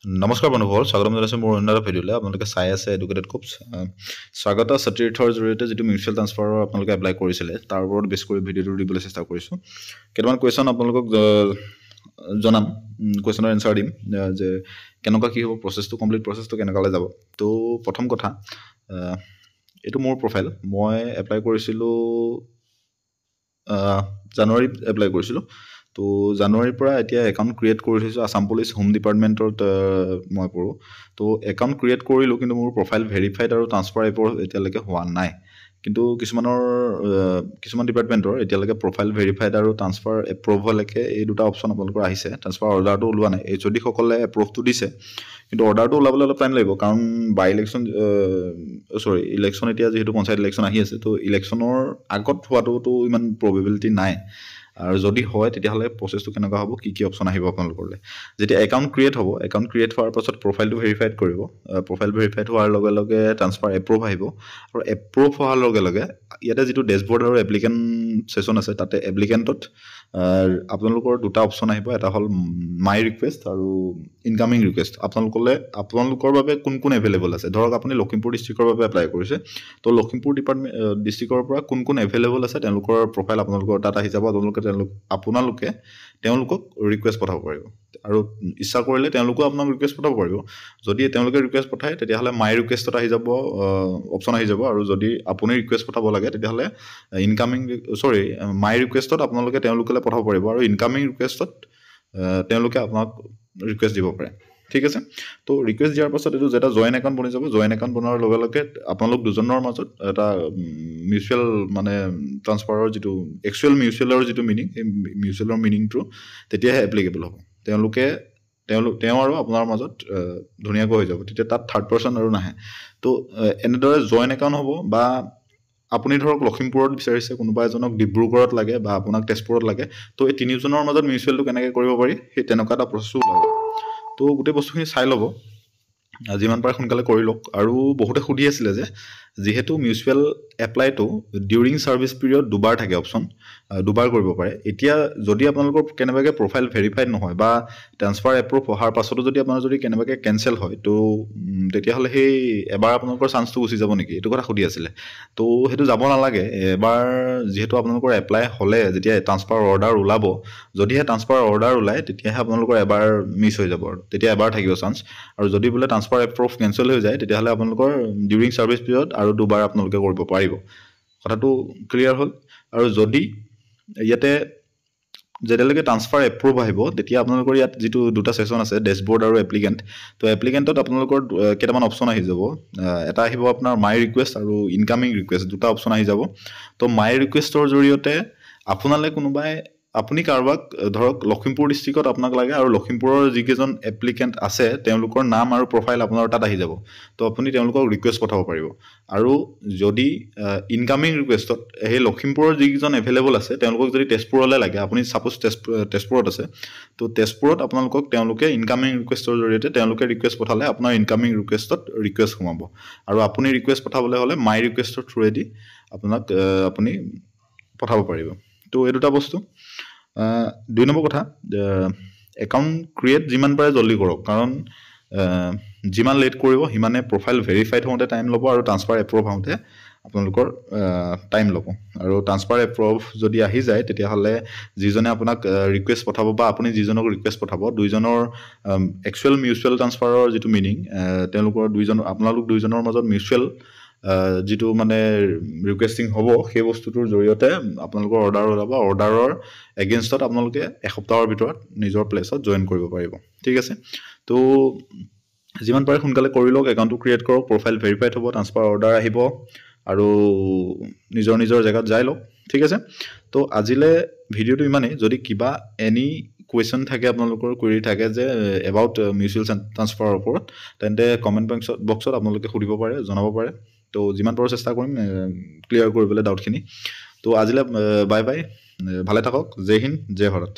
নমস্কাৰ বন্ধুসকল স্বাগতম জনাইছোঁ মোৰ অন্য এটা ভিডিঅ'লৈ আপোনালোকে চাই আছে এডুকেটেড কোপছ স্বাগতা সতীৰ্থৰ জৰিয়তে যিটো মিউচুৱেল ট্ৰান্সফাৰৰ আপোনালোকে এপ্লাই কৰিছিলে তাৰ ওপৰত বেছ কৰি ভিডিঅ'টো দিবলৈ চেষ্টা কৰিছোঁ কেইটামান কুৱেশ্যন আপোনালোকক জনাম কুৱেশ্যনৰ এনচাৰ দিম যে কেনেকুৱা কি হ'ব প্ৰচেছটো কমপ্লিট প্ৰচেছটো কেনেকুৱালৈ যাব তো প্ৰথম কথা এইটো মোৰ প্ৰফাইল মই এপ্লাই কৰিছিলোঁ জানুৱাৰীত এপ্লাই কৰিছিলোঁ তো জানুৱাৰীৰ পৰা এতিয়া একাউণ্ট ক্ৰিয়েট কৰি থৈছোঁ আসাম পুলিচ হোম ডিপাৰ্টমেণ্টত মই পঢ়োঁ তো একাউণ্ট ক্ৰিয়েট কৰিলোঁ কিন্তু মোৰ প্ৰফাইল ভেৰিফাইড আৰু ট্ৰান্সফাৰ এপৰ এতিয়ালৈকে হোৱা নাই কিন্তু কিছুমান ডিপাৰ্টমেণ্টৰ এতিয়ালৈকে প্ৰফাইল ভেৰিফাইড আৰু ট্ৰান্সফাৰ এপ্ৰুভ হোৱালৈকে এই দুটা অপশ্যন আপোনালোকৰ আহিছে ট্ৰান্সফাৰ অৰ্ডাৰটো ওলোৱা নাই HOD সকলে এপ্ৰুভটো দিছে কিন্তু অৰ্ডাৰটো ওলাবলৈ অলপ টাইম লাগিব কাৰণ ইলেকশ্যন এতিয়া যিহেতু পঞ্চায়ত ইলেকশ্যন আহি আছে তো ইলেকশ্যনৰ আগত হোৱাটোতো ইমান প্ৰবেবিলিটি নাই আৰু যদি হয় তেতিয়াহ'লে প্ৰচেছটো কেনেকুৱা হ'ব কি অপশ্যন আহিব আপোনালোকলৈ যেতিয়া একাউণ্ট ক্ৰিয়েট হ'ব একাউণ্ট ক্ৰিয়েট হোৱাৰ পাছত প্ৰফাইলটো ভেৰিফাইড কৰিব প্ৰফাইল ভেৰিফাইড হোৱাৰ লগে লগে ট্ৰান্সফাৰ এপ্ৰুভ আহিব আৰু এপ্ৰুভ হোৱাৰ লগে লগে ইয়াতে যিটো ডেছবৰ্ড আৰু এপ্লিকেণ্ট ছেশ্যন আছে তাতে এপ্লিকেণ্টত আপোনালোকৰ দুটা অপশ্যন আহিব এটা হ'ল মাই ৰিকুৱেষ্ট আৰু ইনকামিং ৰিকুৱেষ্ট আপোনালোকৰ বাবে কোন এভেইলেবল আছে ধৰক আপুনি লখিমপুৰ ডিষ্ট্ৰিক্টৰ বাবে এপ্লাই কৰিছে তো লখিমপুৰ ডিষ্ট্ৰিক্টৰ পৰা কোন এভেইলেবল আছে তেওঁলোকৰ প্ৰফাইল আপোনালোকৰ তাত আহি যাব আপোনালোকে তেওঁলোকক ৰিকুৱেষ্ট পঠাব পাৰিব আৰু ইচ্ছা কৰিলে তেওঁলোকেও আপোনাক ৰিকুৱেষ্ট পঠাব পাৰিব যদি তেওঁলোকে ৰিকুৱেষ্ট পঠায় তেতিয়াহ'লে মাই ৰিকুৱেষ্টত আহি যাব অপশ্যন আহি যাব আৰু যদি আপুনি ৰিকুৱেষ্ট পঠাব লাগে তেতিয়াহ'লে মাই ৰিকুৱেষ্টত আপোনালোকে তেওঁলোকলৈ পঠাব পাৰিব আৰু ইনকামিং ৰিকুৱেষ্টত তেওঁলোকে আপোনাক ৰিকুৱেষ্ট দিব পাৰে ঠিক আছে তো ৰিকুৱেষ্ট দিয়াৰ পাছত এইটো যেটা জইন একাউণ্ট বনি যাব জইন একাউণ্ট বনোৱাৰ লগে লগে আপোনালোক দুজনৰ মাজত এটা মিউচুৱেল মানে ট্ৰান্সফাৰৰ যিটো একচুৱেল মিউচুৱেলৰ যিটো মিনিং সেই মিউচুৱেলৰ মিনিংটো তেতিয়াহে এপ্লিকেবল হ'ব তেওঁ আৰু আপোনাৰ মাজত ধুনীয়াকৈ হৈ যাব তেতিয়া তাত থাৰ্ড পাৰ্চন আৰু নাহে তো এনেদৰে জইন একাউণ্ট হ'ব বা আপুনি ধৰক লখিমপুৰত বিচাৰিছে কোনোবা এজনক ডিব্ৰুগড়ত লাগে বা আপোনাক তেজপুৰত লাগে তো এই তিনিজনৰ মাজত মিউচুৱেলটো কেনেকৈ কৰিব পাৰি সেই তেনেকুৱা এটা প্ৰচেছো ওলাব তো গোটেই বস্তুখিনি চাই ল'ব যিমান পাৰে সোনকালে কৰি লওক আৰু বহুতে সুধি আছিলে যে যিহেতু মিউচুৱেল এপ্লাইটো ডিউৰিং ছাৰ্ভিচ পিৰিয়ড দুবাৰ থাকে অপশ্যন দুবাৰ কৰিব পাৰে এতিয়া যদি আপোনালোকৰ কেনেবাকৈ প্ৰফাইল ভেৰিফাইড নহয় বা ট্ৰান্সফাৰ এপ্ৰুভ অহাৰ পাছতো যদি আপোনাৰ যদি কেনেবাকৈ কেঞ্চেল হয় তো তেতিয়াহ'লে সেই এবাৰ আপোনালোকৰ চান্সটো গুচি যাব নেকি এইটো কথা সুধি আছিলে তো সেইটো যাব নালাগে এবাৰ যিহেতু আপোনালোকৰ এপ্লাই হ'লে যেতিয়া ট্ৰান্সফাৰ অৰ্ডাৰ ওলাব যদিহে ট্ৰান্সফাৰ অৰ্ডাৰ ওলায় তেতিয়াহে আপোনালোকৰ এবাৰ মিছ হৈ যাব আৰু তেতিয়া এবাৰ থাকিব চান্স আৰু যদি বোলে ট্ৰান্সফাৰ এপ্ৰুভ কেঞ্চেল হৈ যায় তেতিয়াহ'লে আপোনালোকৰ ডিউৰিং ছাৰ্ভিচ পিৰিয়ড আৰু দুবাৰ আপোনালোকে কৰিব পাৰিব কথাটো ক্লিয়াৰ হ'ল আৰু যদি ইয়াতে যেতিয়ালৈকে ট্ৰান্সফাৰ এপ্ৰুভ আহিব তেতিয়া আপোনালোকৰ ইয়াত যিটো দুটা ছেশ্যন আছে ডেছবৰ্ড আৰু এপ্লিকেণ্ট তো এপ্লিকেণ্টত আপোনালোকৰ কেইটামান অপশ্যন আহি যাব এটা আহিব আপোনাৰ মাই ৰিকুৱেষ্ট আৰু ইনকামিং ৰিকুৱেষ্ট দুটা অপশ্যন আহি যাব তো মাই ৰিকুৱেষ্টৰ জৰিয়তে আপুনি কাৰোবাক ধৰক লখিমপুৰ ডিষ্ট্ৰিক্টত আপোনাক লাগে আৰু লখিমপুৰৰ যিকেইজন এপ্লিকেণ্ট আছে তেওঁলোকৰ নাম আৰু প্ৰফাইল আপোনাৰ তাত আহি যাব তো আপুনি তেওঁলোকক ৰিকুৱেষ্ট পঠাব পাৰিব আৰু যদি ইনকামিং ৰিকুৱেষ্টত সেই লখিমপুৰৰ যিকেইজন এভেইলেবল আছে তেওঁলোকক যদি তেজপুৰলৈ লাগে আপুনি ছাপ'জ তেজপুৰত আছে তো তেজপুৰত তেওঁলোকে ইনকামিং ৰিকুৱেষ্টৰ জৰিয়তে তেওঁলোকে ৰিকুৱেষ্ট পঠালে আপোনাৰ ইনকামিং ৰিকুৱেষ্টত ৰিকুৱেষ্ট সোমাব আৰু আপুনি ৰিকুৱেষ্ট পঠাবলৈ হ'লে মাই ৰিকুৱেষ্টৰ থ্ৰুৱেদি আপুনি পঠাব পাৰিব তো এই দুটা বস্তু 2 নম্বৰ কথা একাউণ্ট ক্ৰিয়েট যিমান পাৰে জলদি কৰক কাৰণ যিমান লেট কৰিব সিমানে প্ৰফাইল ভেৰিফাইড হওঁতে টাইম ল'ব আৰু ট্ৰান্সফাৰ এপ্ৰুভ হওঁতে আপোনালোকৰ টাইম ল'ব আৰু ট্ৰান্সফাৰ এপ্ৰুভ যদি আহি যায় তেতিয়াহ'লে যিজনে আপোনাক ৰিকুৱেষ্ট পঠাব বা আপুনি যিজনক ৰিকুৱেষ্ট পঠাব দুইজনৰ একচুৱেল মিউচুৱেল ট্ৰান্সফাৰৰ যিটো মিনিং আপোনালোক দুইজনৰ মাজত মিউচুৱেল যিটো মানে ৰিকুৱেষ্টিং হ'ব সেই বস্তুটোৰ জৰিয়তে আপোনালোকৰ অৰ্ডাৰ ওলাব অৰ্ডাৰৰ এগেইনষ্টত আপোনালোকে এসপ্তাহৰ ভিতৰত নিজৰ প্লেচত জইন কৰিব পাৰিব ঠিক আছে তো যিমান পাৰে সোনকালে কৰি লওক একাউণ্টটো ক্ৰিয়েট কৰক প্ৰফাইল ভেৰিফাইড হ'ব ট্ৰান্সফাৰ অৰ্ডাৰ আহিব আৰু নিজৰ জেগাত যাই লওক ঠিক আছে তো আজিলে ভিডিঅ'টো ইমানেই যদি কিবা এনি কুৱেশ্যন থাকে আপোনালোকৰ কুৱেৰি থাকে যে এবাউট মিউচুৱেল ট্ৰান্সফাৰৰ ওপৰত তেন্তে কমেণ্ট বক্সত আপোনালোকে সুধিব পাৰে জনাব পাৰে তো যিমান পাৰোঁ চেষ্টা কৰিম ক্লিয়াৰ কৰিবলৈ ডাউটখিনি তো আজিলৈ বাই বাই ভালে থাকক জয় হিন্দ জয় ভাৰত